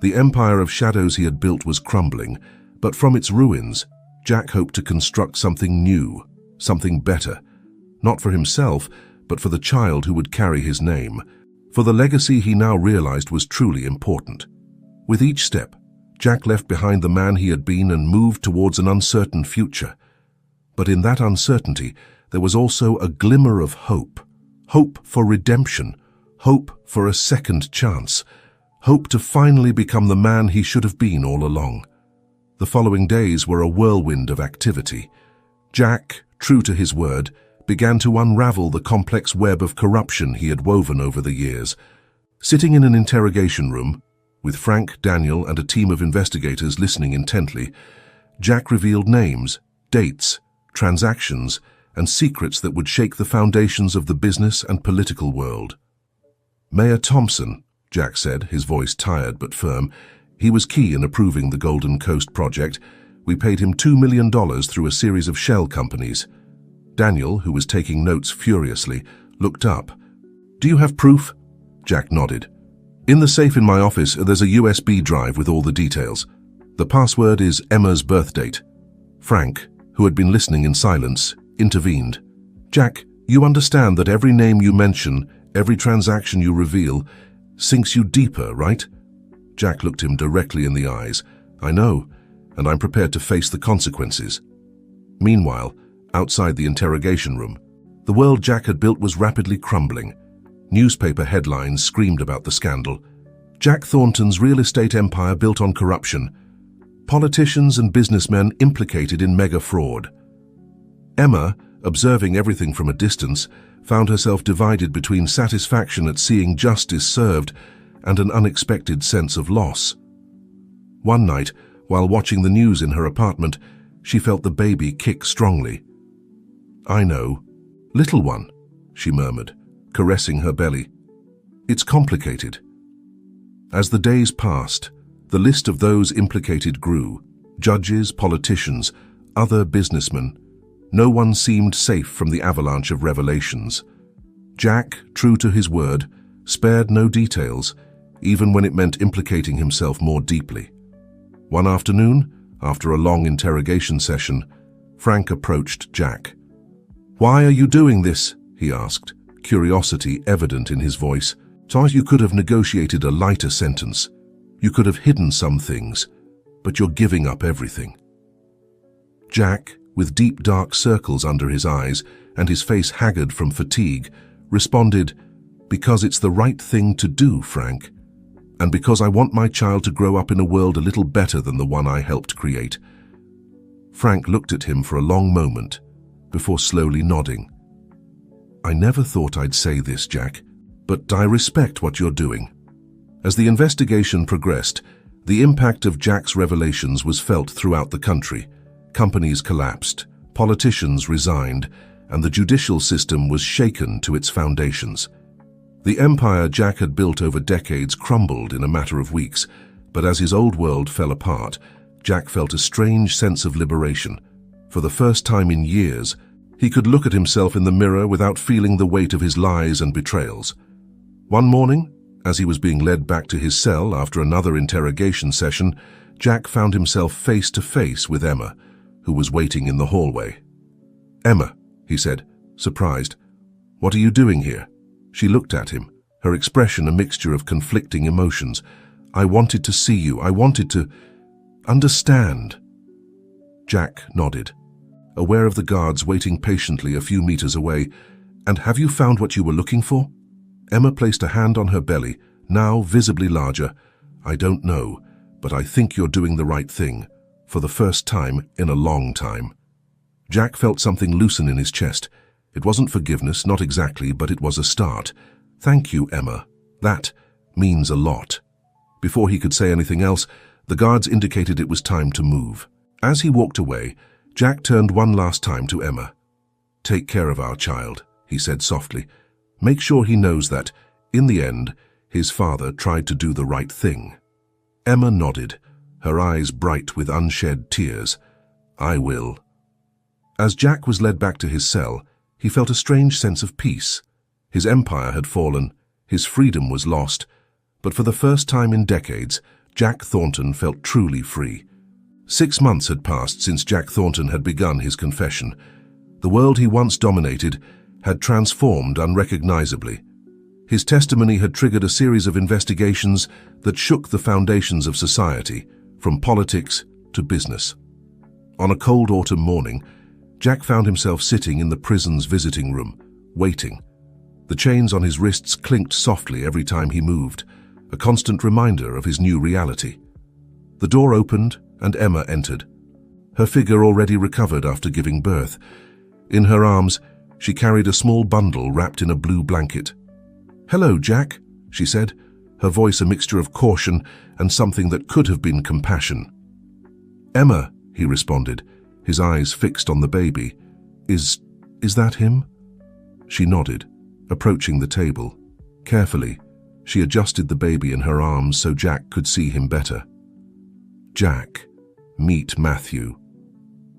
The empire of shadows he had built was crumbling, but from its ruins, Jack hoped to construct something new, something better, not for himself, but for the child who would carry his name, for the legacy he now realized was truly important. With each step, Jack left behind the man he had been and moved towards an uncertain future. But in that uncertainty, there was also a glimmer of hope. Hope for redemption, hope for a second chance, hope to finally become the man he should have been all along. The following days were a whirlwind of activity. Jack, true to his word, began to unravel the complex web of corruption he had woven over the years. Sitting in an interrogation room, with Frank, Daniel, and a team of investigators listening intently, Jack revealed names, dates, transactions, and secrets that would shake the foundations of the business and political world. Mayor Thompson, Jack said, his voice tired but firm. He was key in approving the Golden Coast project. We paid him $2 million through a series of shell companies. Daniel, who was taking notes furiously, looked up. Do you have proof? Jack nodded. In the safe in my office, there's a USB drive with all the details. The password is Emma's birth date. Frank, who had been listening in silence, intervened. Jack, you understand that every name you mention, every transaction you reveal, sinks you deeper, right? Jack looked him directly in the eyes. I know, and I'm prepared to face the consequences. Meanwhile, outside the interrogation room, the world Jack had built was rapidly crumbling. Newspaper headlines screamed about the scandal. Jack Thornton's real estate empire built on corruption. Politicians and businessmen implicated in mega fraud. Emma, observing everything from a distance, found herself divided between satisfaction at seeing justice served and an unexpected sense of loss. One night, while watching the news in her apartment, she felt the baby kick strongly. I know. Little one, she murmured, caressing her belly. It's complicated. As the days passed, the list of those implicated grew. Judges, politicians, other businessmen. No one seemed safe from the avalanche of revelations. Jack, true to his word, spared no details, even when it meant implicating himself more deeply. One afternoon, after a long interrogation session, Frank approached Jack. Why are you doing this? He asked, curiosity evident in his voice. Thought you could have negotiated a lighter sentence. You could have hidden some things, but you're giving up everything. Jack, with deep dark circles under his eyes and his face haggard from fatigue, responded, Because it's the right thing to do, Frank. And because I want my child to grow up in a world a little better than the one I helped create. Frank looked at him for a long moment, before slowly nodding. I never thought I'd say this, Jack, but I respect what you're doing. As the investigation progressed, the impact of Jack's revelations was felt throughout the country. Companies collapsed, politicians resigned, and the judicial system was shaken to its foundations. The empire Jack had built over decades crumbled in a matter of weeks, but as his old world fell apart, Jack felt a strange sense of liberation. For the first time in years, he could look at himself in the mirror without feeling the weight of his lies and betrayals. One morning, as he was being led back to his cell after another interrogation session, Jack found himself face to face with Emma, who was waiting in the hallway. Emma, he said, surprised, what are you doing here? She looked at him, her expression a mixture of conflicting emotions. I wanted to see you. I wanted to understand. Jack nodded, aware of the guards waiting patiently a few meters away. And have you found what you were looking for? Emma placed a hand on her belly, now visibly larger. I don't know, but I think you're doing the right thing, for the first time in a long time. Jack felt something loosen in his chest. It wasn't forgiveness, not exactly, but it was a start. Thank you, Emma. That means a lot. Before he could say anything else, the guards indicated it was time to move. As he walked away, Jack turned one last time to Emma. Take care of our child, he said softly. Make sure he knows that, in the end, his father tried to do the right thing. Emma nodded, her eyes bright with unshed tears. I will. As Jack was led back to his cell, he felt a strange sense of peace. His empire had fallen, his freedom was lost, but for the first time in decades, Jack Thornton felt truly free. 6 months had passed since Jack Thornton had begun his confession. The world he once dominated had transformed unrecognizably. His testimony had triggered a series of investigations that shook the foundations of society, from politics to business. On a cold autumn morning, Jack found himself sitting in the prison's visiting room, waiting. The chains on his wrists clinked softly every time he moved, a constant reminder of his new reality. The door opened and Emma entered, her figure already recovered after giving birth. In her arms, she carried a small bundle wrapped in a blue blanket. Hello, Jack, she said, her voice a mixture of caution and something that could have been compassion. Emma, he responded, his eyes fixed on the baby. Is Is that him?" She nodded, approaching the table. Carefully, she adjusted the baby in her arms so Jack could see him better. "Jack, meet Matthew."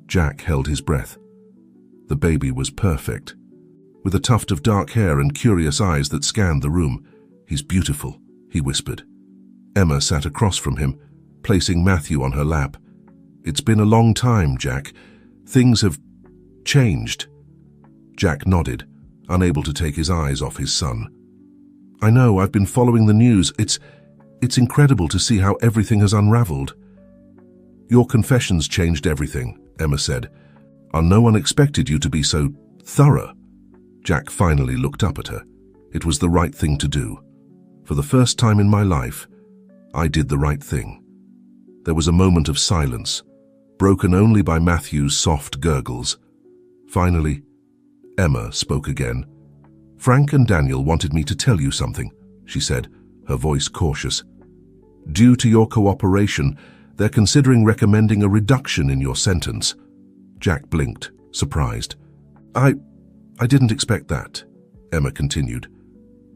Jack held his breath. The baby was perfect, with a tuft of dark hair and curious eyes that scanned the room. "He's beautiful," he whispered. Emma sat across from him, placing Matthew on her lap. "It's been a long time, Jack. Things have changed." Jack nodded, unable to take his eyes off his son. "I know, I've been following the news. It's incredible to see how everything has unraveled." "Your confessions changed everything," Emma said. "No one expected you to be so thorough." Jack finally looked up at her. It was the right thing to do. For the first time in my life, I did the right thing. There was a moment of silence, broken only by Matthew's soft gurgles. Finally, Emma spoke again. "Frank and Daniel wanted me to tell you something," she said, her voice cautious. "Due to your cooperation, they're considering recommending a reduction in your sentence." Jack blinked, surprised. I didn't expect that," Emma continued.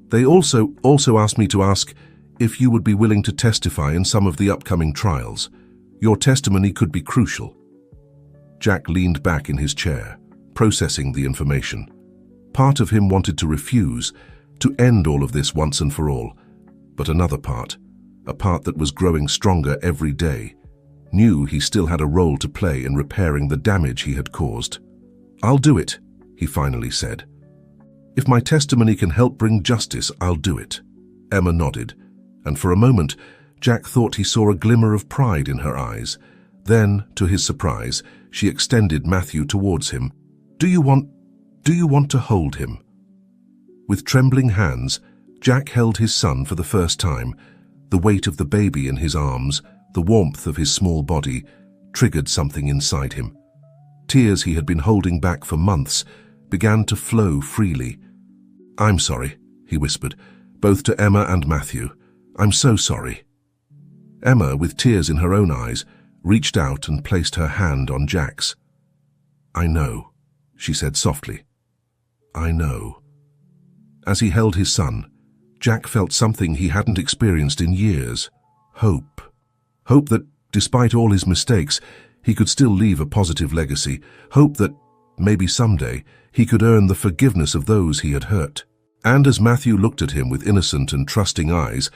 "They also asked me to ask if you would be willing to testify in some of the upcoming trials. Your testimony could be crucial." Jack leaned back in his chair, processing the information. Part of him wanted to refuse, to end all of this once and for all. But another part, a part that was growing stronger every day, knew he still had a role to play in repairing the damage he had caused. "I'll do it," he finally said. "If my testimony can help bring justice, I'll do it." Emma nodded, and for a moment, Jack thought he saw a glimmer of pride in her eyes. Then, to his surprise, she extended Matthew towards him. Do you want to hold him?" With trembling hands, Jack held his son for the first time. The weight of the baby in his arms, the warmth of his small body, triggered something inside him. Tears he had been holding back for months began to flow freely. "I'm sorry," he whispered, both to Emma and Matthew. "I'm so sorry." Emma, with tears in her own eyes, reached out and placed her hand on Jack's. "I know," she said softly. "I know." As he held his son, Jack felt something he hadn't experienced in years. Hope. Hope that, despite all his mistakes, he could still leave a positive legacy. Hope that, maybe someday, he could earn the forgiveness of those he had hurt. And as Matthew looked at him with innocent and trusting eyes,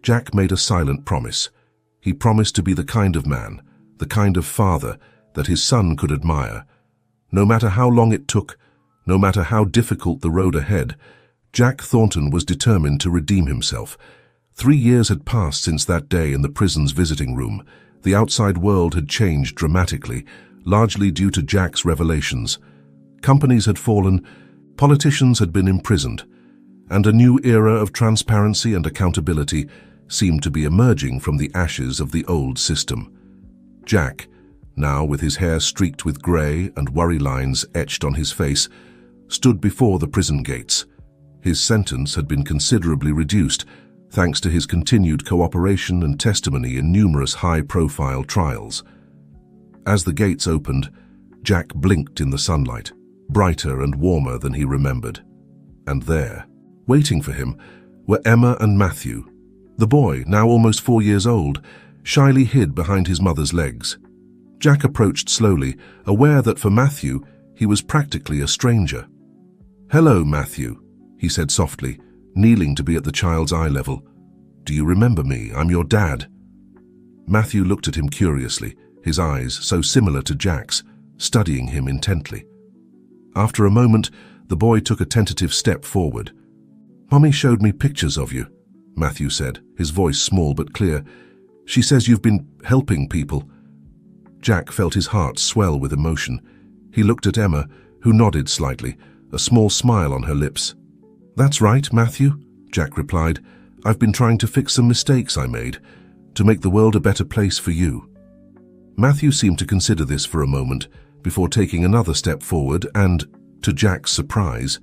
Jack made a silent promise. He promised to be the kind of man, the kind of father that his son could admire. No matter how long it took, no matter how difficult the road ahead, Jack Thornton was determined to redeem himself. 3 years had passed since that day in the prison's visiting room. The outside world had changed dramatically, largely due to Jack's revelations. Companies had fallen, politicians had been imprisoned, and a new era of transparency and accountability seemed to be emerging from the ashes of the old system. Jack, now with his hair streaked with grey and worry lines etched on his face, stood before the prison gates. His sentence had been considerably reduced, thanks to his continued cooperation and testimony in numerous high-profile trials. As the gates opened, Jack blinked in the sunlight, brighter and warmer than he remembered. And there, waiting for him, were Emma and Matthew. The boy, now almost 4 years old, shyly hid behind his mother's legs. Jack approached slowly, aware that for Matthew, he was practically a stranger. "Hello, Matthew," he said softly, kneeling to be at the child's eye level. "Do you remember me? I'm your dad." Matthew looked at him curiously, his eyes so similar to Jack's, studying him intently. After a moment, the boy took a tentative step forward. "Mommy showed me pictures of you," Matthew said, his voice small but clear. "She says you've been helping people." Jack felt his heart swell with emotion. He looked at Emma, who nodded slightly, a small smile on her lips. "That's right, Matthew," Jack replied. "I've been trying to fix some mistakes I made, to make the world a better place for you." Matthew seemed to consider this for a moment, before taking another step forward and, to Jack's surprise,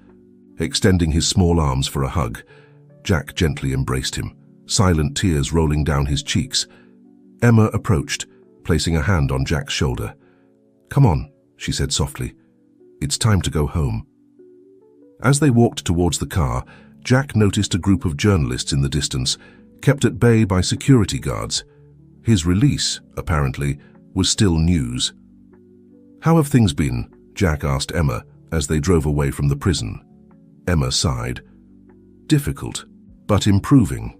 extending his small arms for a hug. Jack gently embraced him, silent tears rolling down his cheeks. Emma approached, placing a hand on Jack's shoulder. "Come on," she said softly. It's time to go home." As they walked towards the car, Jack noticed a group of journalists in the distance, kept at bay by security guards. His release, apparently, was still news. "How have things been?" Jack asked Emma as they drove away from the prison. Emma sighed. "Difficult, but improving.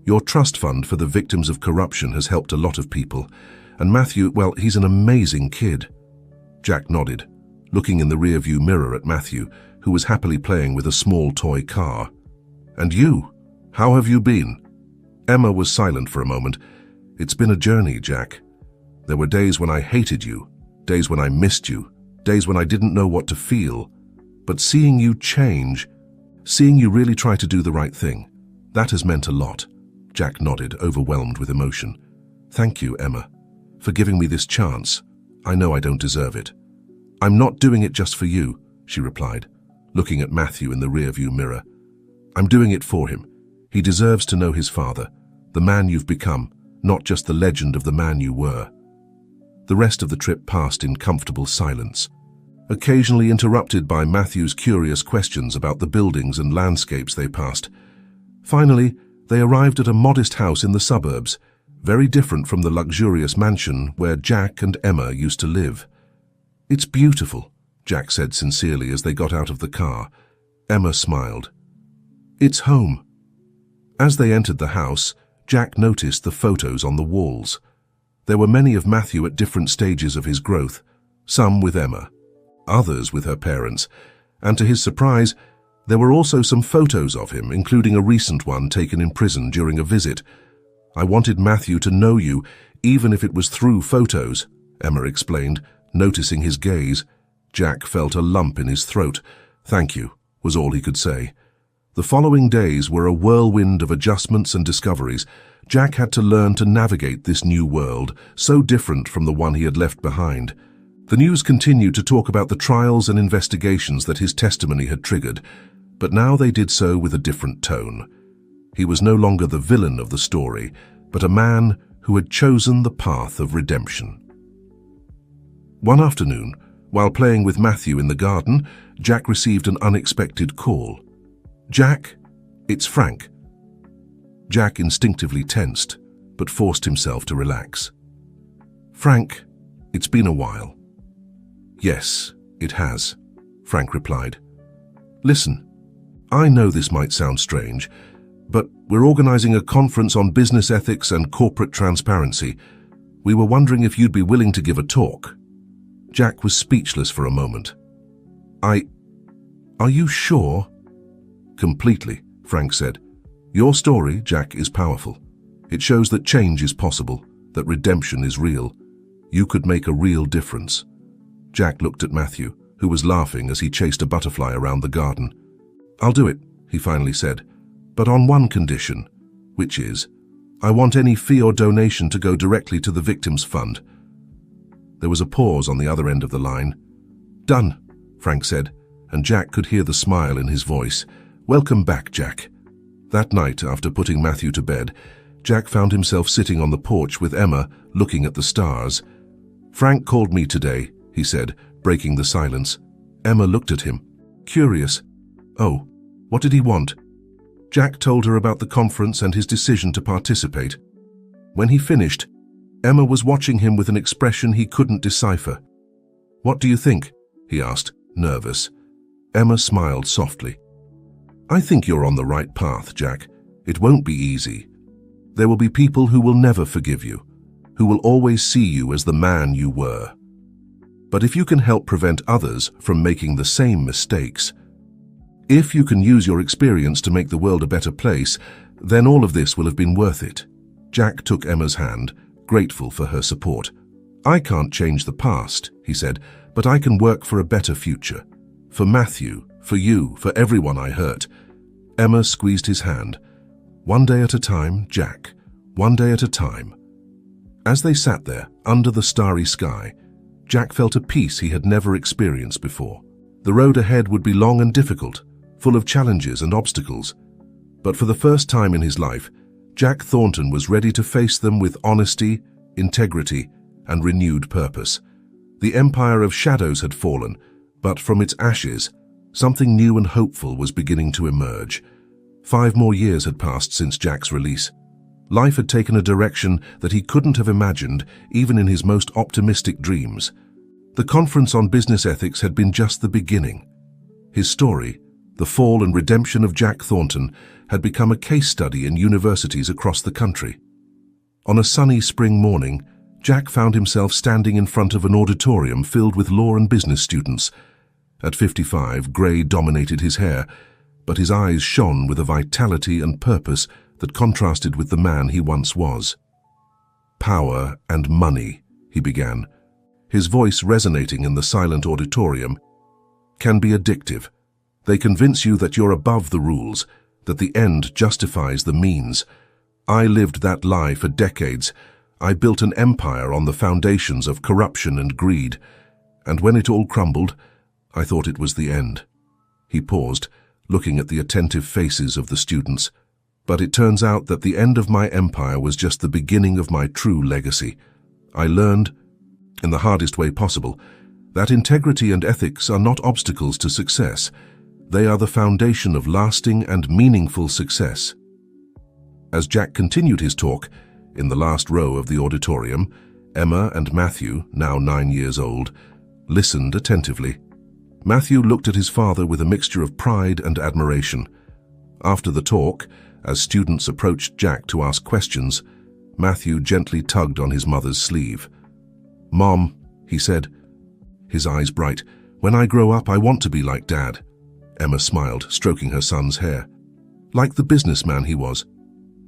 Your trust fund for the victims of corruption has helped a lot of people. And Matthew, well, he's an amazing kid." Jack nodded, looking in the rearview mirror at Matthew, who was happily playing with a small toy car. "And you? How have you been?" Emma was silent for a moment. "It's been a journey, Jack. There were days when I hated you, days when I missed you, days when I didn't know what to feel. But seeing you change, seeing you really try to do the right thing, that has meant a lot." Jack nodded, overwhelmed with emotion. "Thank you, Emma, for giving me this chance. I know I don't deserve it." "I'm not doing it just for you," she replied, looking at Matthew in the rearview mirror. "I'm doing it for him. He deserves to know his father, the man you've become, not just the legend of the man you were." The rest of the trip passed in comfortable silence, occasionally interrupted by Matthew's curious questions about the buildings and landscapes they passed. Finally, they arrived at a modest house in the suburbs, very different from the luxurious mansion where Jack and Emma used to live. "It's beautiful," Jack said sincerely as they got out of the car. Emma smiled. "It's home." As they entered the house, Jack noticed the photos on the walls. There were many of Matthew at different stages of his growth, some with Emma, others with her parents, and to his surprise, there were also some photos of him, including a recent one taken in prison during a visit. "I wanted Matthew to know you, even if it was through photos," Emma explained, noticing his gaze. Jack felt a lump in his throat. "Thank you," was all he could say. The following days were a whirlwind of adjustments and discoveries. Jack had to learn to navigate this new world, so different from the one he had left behind. The news continued to talk about the trials and investigations that his testimony had triggered, but now they did so with a different tone. He was no longer the villain of the story, but a man who had chosen the path of redemption. One afternoon, while playing with Matthew in the garden, Jack received an unexpected call. "Jack, it's Frank." Jack instinctively tensed, but forced himself to relax. "Frank, it's been a while." "Yes, it has," Frank replied. "Listen, I know this might sound strange, but we're organizing a conference on business ethics and corporate transparency. We were wondering if you'd be willing to give a talk." Jack was speechless for a moment. Are you sure?" "Completely," Frank said. "Your story, Jack, is powerful. It shows that change is possible, that redemption is real. You could make a real difference." Jack looked at Matthew, who was laughing as he chased a butterfly around the garden. "I'll do it," he finally said, "but on one condition, which is, I want any fee or donation to go directly to the Victims' Fund." There was a pause on the other end of the line. "Done," Frank said, and Jack could hear the smile in his voice. "Welcome back, Jack." That night, after putting Matthew to bed, Jack found himself sitting on the porch with Emma, looking at the stars. "Frank called me today," he said, breaking the silence. Emma looked at him, curious. "Oh, what did he want?" Jack told her about the conference and his decision to participate. When he finished, Emma was watching him with an expression he couldn't decipher. "What do you think?" he asked, nervous. Emma smiled softly. "I think you're on the right path, Jack. It won't be easy. There will be people who will never forgive you, who will always see you as the man you were. But if you can help prevent others from making the same mistakes, if you can use your experience to make the world a better place, then all of this will have been worth it." Jack took Emma's hand, grateful for her support. "I can't change the past," he said, "but I can work for a better future. For Matthew, for you, for everyone I hurt." Emma squeezed his hand. "One day at a time, Jack. One day at a time." As they sat there, under the starry sky, Jack felt a peace he had never experienced before. The road ahead would be long and difficult, full of challenges and obstacles. But for the first time in his life, Jack Thornton was ready to face them with honesty, integrity, and renewed purpose. The empire of shadows had fallen, But from its ashes, something new and hopeful was beginning to emerge. 5 more years had passed since Jack's release. Life had taken a direction that he couldn't have imagined even in his most optimistic dreams. The conference on business ethics had been just the beginning. His story, the fall and redemption of Jack Thornton, had become a case study in universities across the country. On a sunny spring morning, Jack found himself standing in front of an auditorium filled with law and business students. At 55, grey dominated his hair, but his eyes shone with a vitality and purpose that contrasted with the man he once was. "Power and money," he began, his voice resonating in the silent auditorium, "can be addictive. They convince you that you're above the rules, that the end justifies the means. I lived that lie for decades. I built an empire on the foundations of corruption and greed, and when it all crumbled, I thought it was the end." He paused, looking at the attentive faces of the students. "But it turns out that the end of my empire was just the beginning of my true legacy. I learned, in the hardest way possible, that integrity and ethics are not obstacles to success. They are the foundation of lasting and meaningful success." As Jack continued his talk, in the last row of the auditorium, Emma and Matthew, now 9 years old, listened attentively. Matthew looked at his father with a mixture of pride and admiration. After the talk, as students approached Jack to ask questions, Matthew gently tugged on his mother's sleeve. "Mom," he said, his eyes bright, "when I grow up, I want to be like Dad." Emma smiled, stroking her son's hair. "Like the businessman he was."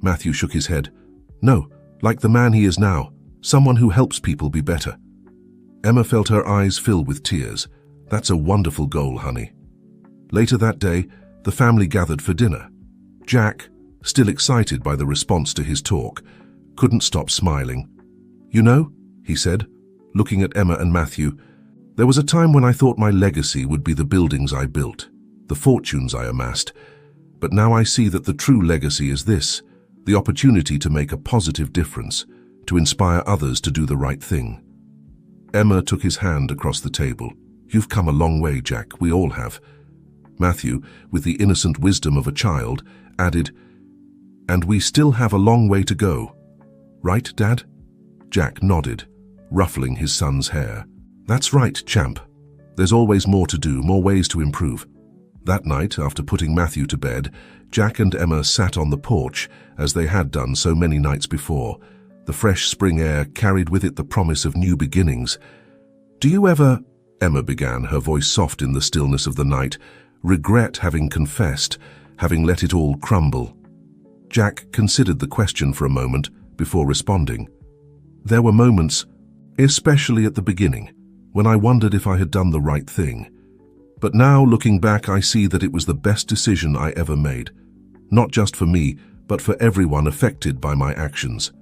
Matthew shook his head. "No, like the man he is now, someone who helps people be better." Emma felt her eyes fill with tears. "That's a wonderful goal, honey." Later that day, the family gathered for dinner. Jack, still excited by the response to his talk, couldn't stop smiling. "You know," he said, looking at Emma and Matthew, "there was a time when I thought my legacy would be the buildings I built, the fortunes I amassed. But now I see that the true legacy is this, the opportunity to make a positive difference, to inspire others to do the right thing." Emma took his hand across the table. "You've come a long way, Jack, we all have." Matthew, with the innocent wisdom of a child, added, "And we still have a long way to go. Right, Dad?" Jack nodded, ruffling his son's hair. "That's right, champ. There's always more to do, more ways to improve." That night, after putting Matthew to bed, Jack and Emma sat on the porch, as they had done so many nights before. The fresh spring air carried with it the promise of new beginnings. "Do you ever," Emma began, her voice soft in the stillness of the night, "regret having confessed, having let it all crumble?" Jack considered the question for a moment before responding. "There were moments, especially at the beginning, when I wondered if I had done the right thing. But now, looking back, I see that it was the best decision I ever made. Not just for me, but for everyone affected by my actions."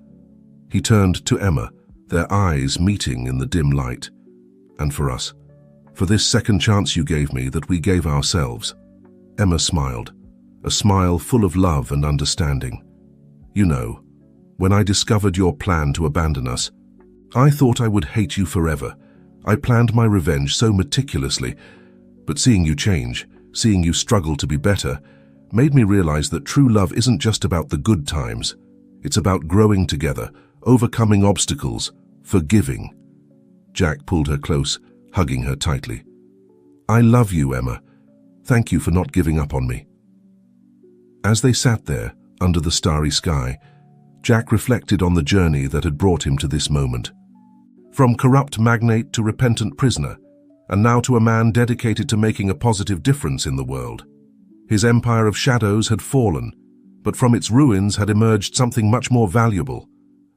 He turned to Emma, their eyes meeting in the dim light. "And for us, for this second chance you gave me that we gave ourselves." Emma smiled, a smile full of love and understanding. "You know, when I discovered your plan to abandon us, I thought I would hate you forever. I planned my revenge so meticulously, but seeing you change, seeing you struggle to be better, made me realize that true love isn't just about the good times. It's about growing together, overcoming obstacles, forgiving." Jack pulled her close, hugging her tightly. "I love you, Emma. Thank you for not giving up on me." As they sat there, under the starry sky, Jack reflected on the journey that had brought him to this moment. From corrupt magnate to repentant prisoner, and now to a man dedicated to making a positive difference in the world. His empire of shadows had fallen, but from its ruins had emerged something much more valuable,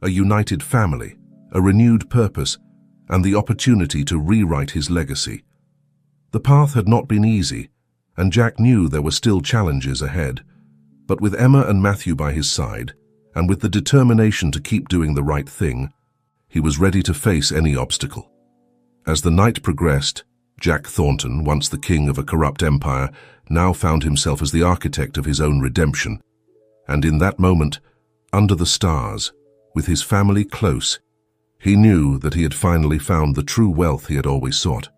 a united family, a renewed purpose, and the opportunity to rewrite his legacy. The path had not been easy, and Jack knew there were still challenges ahead. But with Emma and Matthew by his side, and with the determination to keep doing the right thing, he was ready to face any obstacle. As the night progressed, Jack Thornton, once the king of a corrupt empire, now found himself as the architect of his own redemption. And in that moment, under the stars, with his family close, he knew that he had finally found the true wealth he had always sought.